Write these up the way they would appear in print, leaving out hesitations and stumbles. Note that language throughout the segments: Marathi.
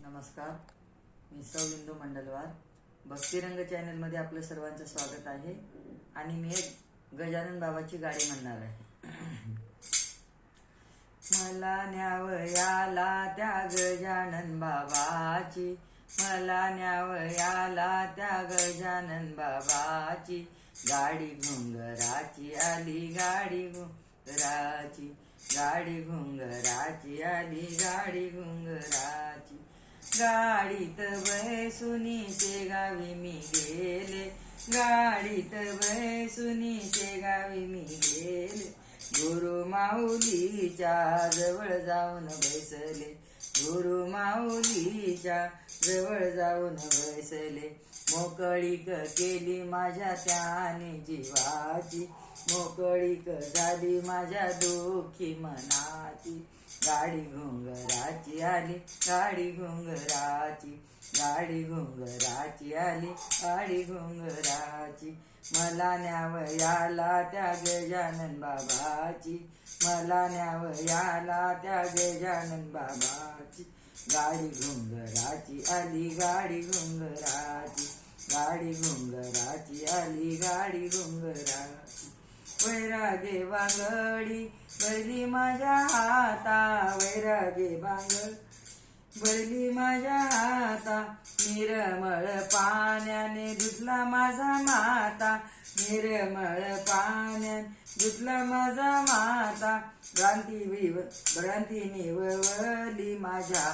नमस्कार, मी सौ इंदू मंडलवार. भक्तिरंग चॅनलमध्ये आपलं सर्वांचं स्वागत आहे. आणि मी एक गजानन बाबाची गाडी म्हणणार आहे. मला न्यावयाला त्या गजानन बाबाची, मला न्यावयाला त्या गजानन बाबाची, गाडी घुंगराची आली, गाडी घुंगराची, गाडी घुंगराची आली, गाडी घुंगराची. गाडीत बसूनी शेगावी मी गेले, गाडीत बसूनी शेगावी मी गेले. गुरु माऊलीच्या जवळ जाऊन बसले, गुरु माऊलीच्या जवळ जाऊन बसले. मोकळीक केली माझ्या त्याने जीवाची, मोकळीक झाली माझ्या दुःखी मनाची. गाडी घुंगराची आली, गाडी घुंगराची, गाडी घुंगराची आली, गाडी घुंगराची. मला न्यावयाला त्या गजानन बाबाची, मला न्यावयाला त्या गजानन बाबाची. गाडी घुंगराची आली, गाडी घुंगराची, गाडी घुंगराची आली, गाडी घुंगराची. वैरागे बांगडी भरली माझ्या हाता, वैरागे बांगड भरली माझ्या हाता. निर्मळ पाण्याने धुतला माझा माता, निर्मळ पाण्याने धुतला माझा माता. भ्रांती निववली माझ्या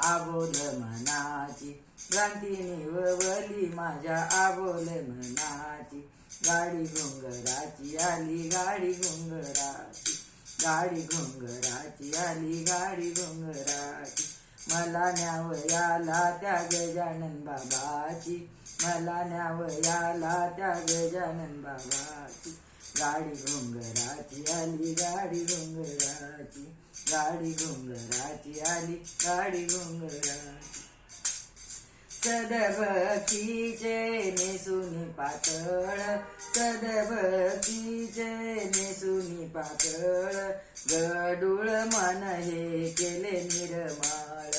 आबोल मनाची, भ्रांती निववली माझ्या आबोल मनाची. गाडी घुंगराची आली, गाडी घुंगराची, गाडी घुंगराची आली, गाडी घुंगराची. मला न्यावयाला त्या गजानन बाबाची, मला न्यावयाला त्या गजानन बाबाची. गाडी घुंगराची आली, गाडी घुंगराची, गाडी घुंगराची आली, गाडी घुंगराची. सदबकीचे नेसुनी पातळ, सदबकीचे नेसुनी पातळ. गडूळ मन हे केले निर्मळ,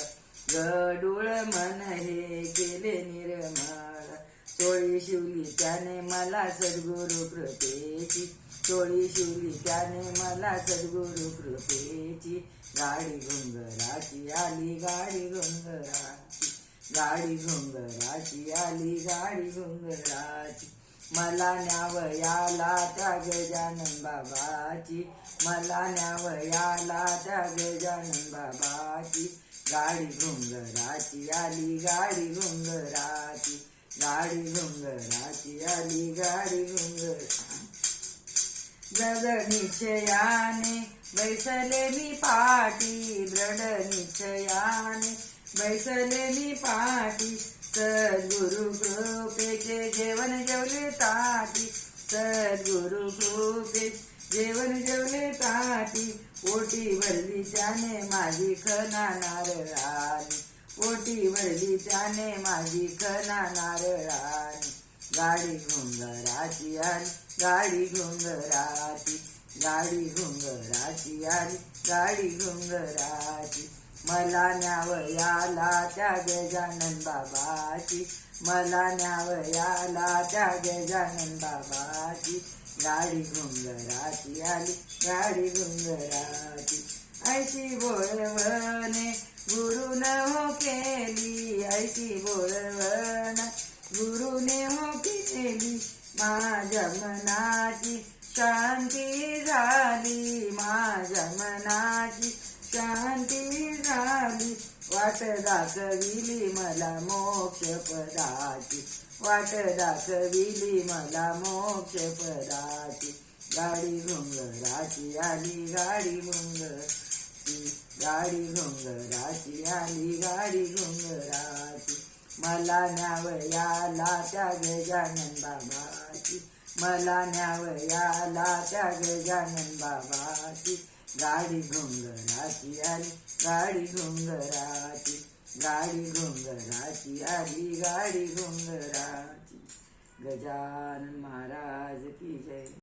गडूळ मन हे केले निर्मळ. चोळी शिवली त्याने मला सद्गुरु कृपेची, चोळी शिवली त्याने मला सद्गुरु कृपेची. गाडी घुंगराची आली, गाडी घुंगराची, गाडी घुंगराची आली, गाडी घुंगराची. मला न्यावयाला त्या गजानन बाबाची, मला न्यावयाला त्या गजानन बाबाची. गाडी घुंगराची आली, गाडी घुंगराची, गाडी घुंगराची आली, गाडी घुंगराची. दृढ निश्चयाने बैसले मी पाठी, दृढ निश्चयाने बैसले मी पाठी. सद्गुरु कृपेचे जेवण जेवले ताटी, सद्गुरु कृपे जेवण जेवले ताटी. ओटी भरली त्याने माझी खना नारळानी, ओटी भरली त्याने माझी खना नारळानी. गाडी घुंगराची आली, गाडी घुंगराची, गाडी घुंगराची आली, गाडी घुंगराची. मला न्यावयाला त्या गजानन बाबाची, मला न्यावयाला त्या गजानन बाबाची. गाडी घुंगराची आली, गाडी घुंगराची. ऐशी बोलवणे गुरुने हो केली, ऐशी बोलवण गुरुने हो केली. माझ्या मनाची शांती झाली, माझ्या मनाची शांती झाली. वाट दाखविली मला मोक्ष पदाची, वाट दाखविली मला मोक्ष पदाची. गाडी घुंगराची आली, गाडी घुंगराची, गाडी घुंगराची आली, गाडी घुंगराची. मला न्यावयाला त्या गजानन बाबाची, मला न्यावयाला त्या गजानन बाबाची. गाडी घुंगराची आली, गाडी घुंगराची, गाडी घुंगराची आली, गाडी घुंगराची. गजानन महाराज की जय.